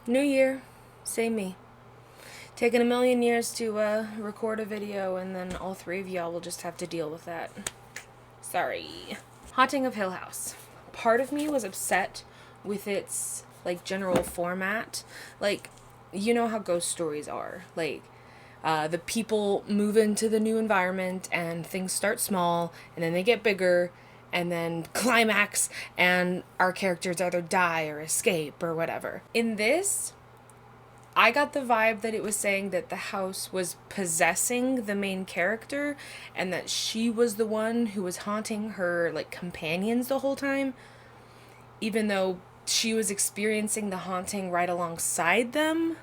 New year, same me. Taking a million years to record a video, and then all three of y'all will just have to deal with that. Sorry. Haunting of Hill House. Part of me was upset with its, like, general format. Like, you know how ghost stories are. Like, the people move into the new environment, and things start small, and then they get bigger, and then climax, and our characters either die or escape or whatever. In this, I got the vibe that it was saying that the house was possessing the main character and that she was the one who was haunting her, like, companions the whole time, even though she was experiencing the haunting right alongside them.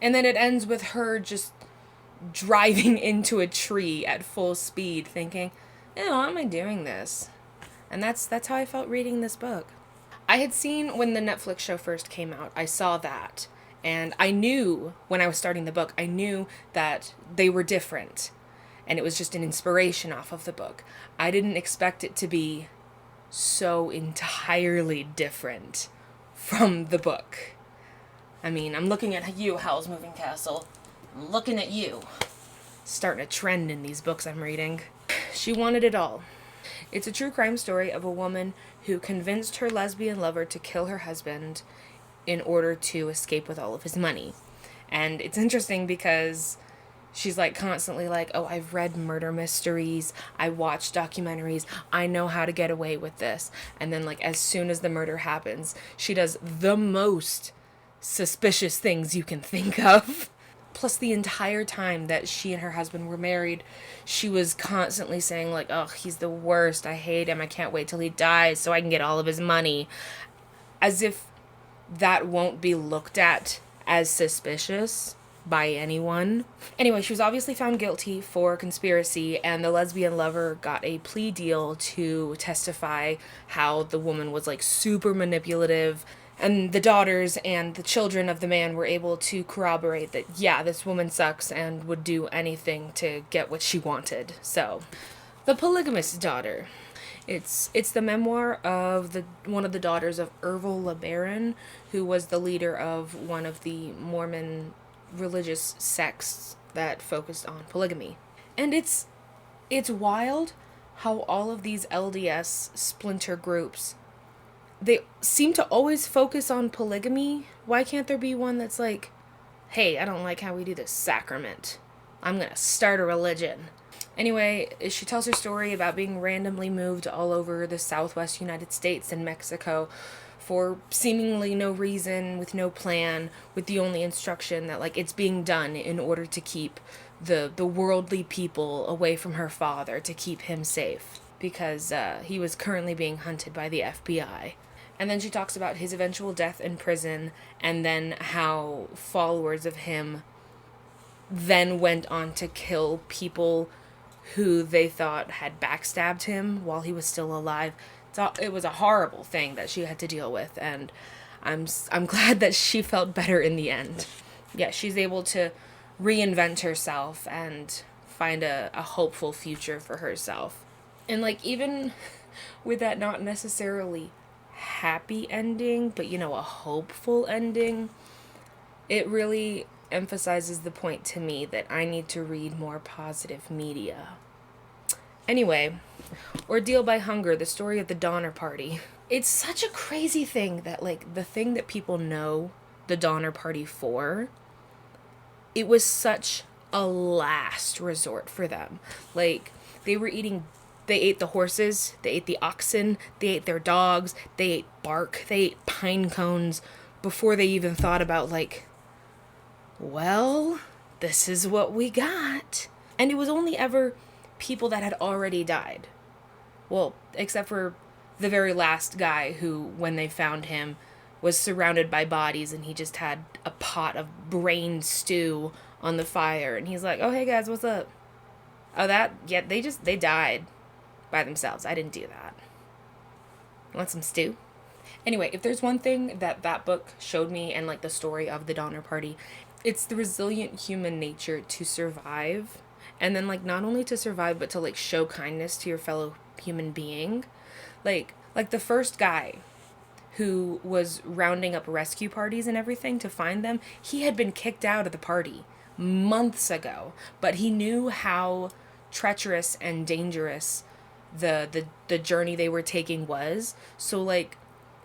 And then it ends with her just driving into a tree at full speed, thinking, "Oh, why am I doing this?" And that's how I felt reading this book. I had seen when the Netflix show first came out, I saw that. And I knew when I was starting the book, I knew that they were different. And it was just an inspiration off of the book. I didn't expect it to be so entirely different from the book. I mean, I'm looking at you, Howl's Moving Castle. I'm looking at you. Starting a trend in these books I'm reading. She wanted it all. It's a true crime story of a woman who convinced her lesbian lover to kill her husband in order to escape with all of his money. And it's interesting because she's like constantly like, "Oh, I've read murder mysteries, I watch documentaries, I know how to get away with this." And then, like, as soon as the murder happens, she does the most suspicious things you can think of. Plus, the entire time that she and her husband were married, she was constantly saying, like, "Oh, he's the worst. I hate him. I can't wait till he dies so I can get all of his money." As if that won't be looked at as suspicious by anyone. Anyway, she was obviously found guilty for conspiracy, and the lesbian lover got a plea deal to testify how the woman was, like, super manipulative. And the daughters and the children of the man were able to corroborate that, yeah, this woman sucks and would do anything to get what she wanted. So, The Polygamist Daughter. It's the memoir of one of the daughters of Ervil LeBaron, who was the leader of one of the Mormon religious sects that focused on polygamy. And it's wild how all of these LDS splinter groups, they seem to always focus on polygamy. Why can't there be one that's like, "Hey, I don't like how we do this sacrament. I'm gonna start a religion." Anyway, she tells her story about being randomly moved all over the southwest United States and Mexico for seemingly no reason, with no plan, with the only instruction that, like, it's being done in order to keep the worldly people away from her father, to keep him safe, because he was currently being hunted by the FBI. And then she talks about his eventual death in prison, and then how followers of him then went on to kill people who they thought had backstabbed him while he was still alive. It was a horrible thing that she had to deal with, and I'm glad that she felt better in the end. Yeah, she's able to reinvent herself and find a hopeful future for herself. And, like, even with that not necessarily happy ending, but, you know, a hopeful ending, it really emphasizes the point to me that I need to read more positive media. Anyway, Ordeal by Hunger, the story of the Donner Party. It's such a crazy thing that, like, the thing that people know the Donner Party for, it was such a last resort for them. Like, they ate the horses, they ate the oxen, they ate their dogs, they ate bark, they ate pine cones before they even thought about, like, well, this is what we got. And it was only ever people that had already died. Well, except for the very last guy who, when they found him, was surrounded by bodies and he just had a pot of brain stew on the fire. And he's like, "Oh, hey guys, what's up?" "Oh, they died by themselves. I didn't do that. Want some stew?" Anyway, if there's one thing that book showed me, and, like, the story of the Donner Party, it's the resilient human nature to survive. And then, like, not only to survive, but to, like, show kindness to your fellow human being. Like the first guy who was rounding up rescue parties and everything to find them, he had been kicked out of the party months ago, but he knew how treacherous and dangerous the journey they were taking was. So like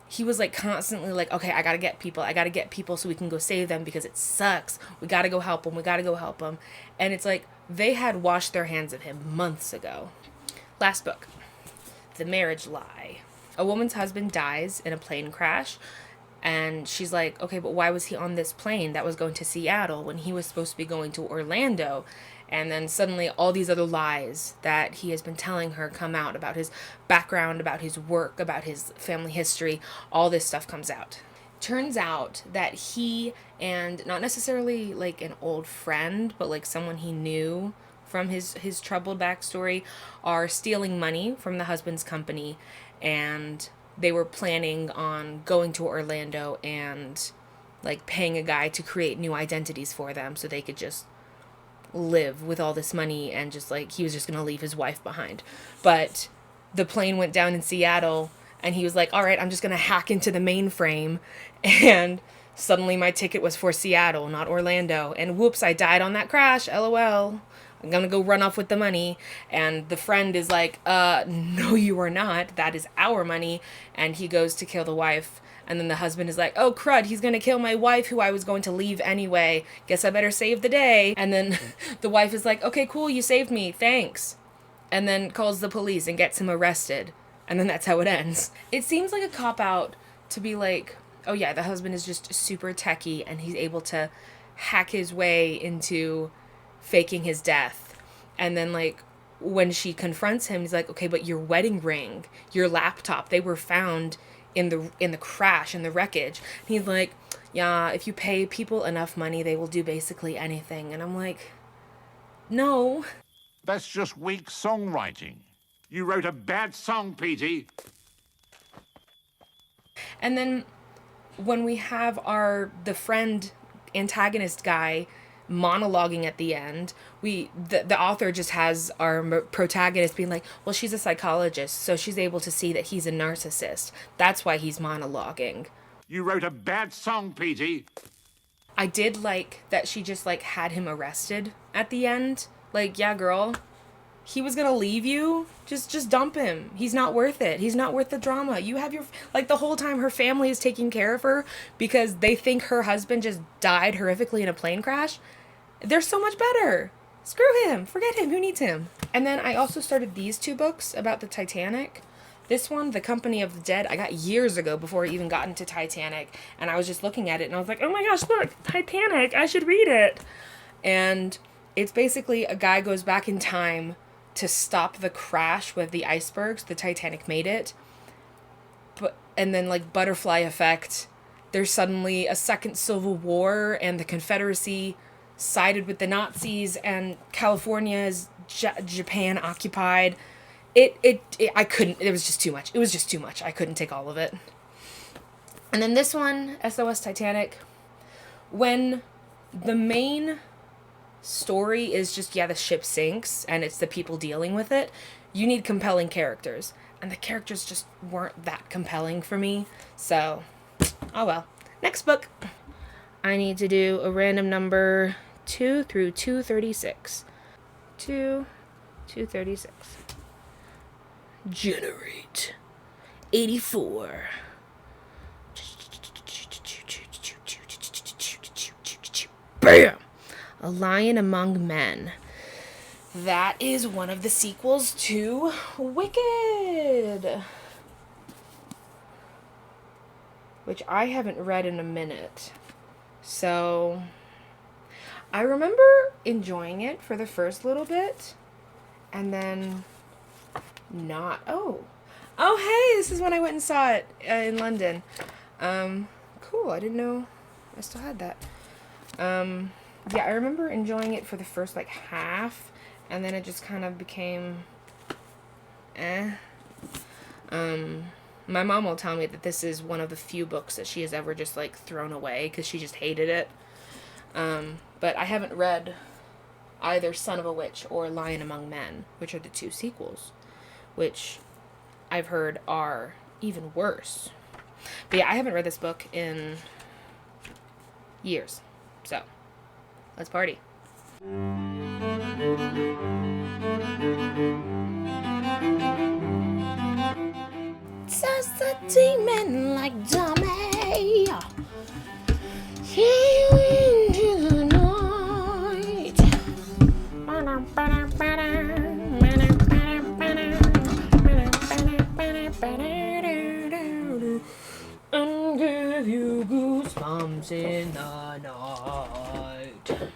he was like constantly like, okay, I gotta get people so we can go save them because it sucks. We gotta go help them. And it's like they had washed their hands of him months ago. Last book, The Marriage Lie. A woman's husband dies in a plane crash, and she's like, okay, but why was he on this plane that was going to Seattle when he was supposed to be going to Orlando? And then suddenly all these other lies that he has been telling her come out about his background, about his work, about his family history. All this stuff comes out. Turns out that he and not necessarily like an old friend, but like someone he knew from his troubled backstory, are stealing money from the husband's company, and they were planning on going to Orlando and like paying a guy to create new identities for them so they could just live with all this money, and just like he was just gonna leave his wife behind. But the plane went down in Seattle, and he was like, all right, I'm just gonna hack into the mainframe, and suddenly my ticket was for Seattle, not Orlando, and whoops, I died on that crash, LOL. I'm gonna go run off with the money. And the friend is like, no, you are not. That is our money. And he goes to kill the wife. And then the husband is like, oh, crud, he's gonna kill my wife who I was going to leave anyway. Guess I better save the day. And then the wife is like, okay, cool, you saved me, thanks. And then calls the police and gets him arrested. And then that's how it ends. It seems like a cop-out to be like, oh yeah, the husband is just super techie and he's able to hack his way into faking his death. And then like when she confronts him, he's like, okay, but your wedding ring, your laptop, they were found in the crash, in the wreckage. And he's like, yeah, if you pay people enough money, they will do basically anything. And I'm like, no. That's just weak songwriting. You wrote a bad song, Petey. And then when we have the friend antagonist guy monologuing at the end, the author just has our protagonist being like, well, she's a psychologist, so she's able to see that he's a narcissist. That's why he's monologuing. You wrote a bad song, Petey. I did like that she just like had him arrested at the end. Like, yeah, girl, he was gonna leave you. Just dump him. He's not worth it. He's not worth the drama. You have your, like, the whole time her family is taking care of her because they think her husband just died horrifically in a plane crash. They're so much better. Screw him. Forget him. Who needs him? And then I also started these two books about the Titanic. This one, The Company of the Dead, I got years ago before I even got into Titanic. And I was just looking at it and I was like, oh my gosh, look, Titanic, I should read it. And it's basically a guy goes back in time to stop the crash with the icebergs. The Titanic made it. And then, like, butterfly effect, there's suddenly a second civil war and the Confederacy sided with the Nazis and California is Japan occupied. I couldn't, it was just too much. It was just too much. I couldn't take all of it. And then this one, SOS Titanic, when the main story is just, yeah, the ship sinks and it's the people dealing with it, you need compelling characters. And the characters just weren't that compelling for me. So, oh well. Next book. I need to do a random number 2 through 236. 236. Generate. 84. Bam! A Lion Among Men. That is one of the sequels to Wicked, which I haven't read in a minute. So I remember enjoying it for the first little bit and then not. Oh, hey, this is when I went and saw it in London. Cool. I didn't know I still had that. Yeah, I remember enjoying it for the first, like, half, and then it just kind of became, My mom will tell me that this is one of the few books that she has ever just, like, thrown away, because she just hated it. But I haven't read either Son of a Witch or Lion Among Men, which are the two sequels, which I've heard are even worse. But yeah, I haven't read this book in years. So, let's party. Just a demon like dummy. Into the night. And give you goosebumps in the night.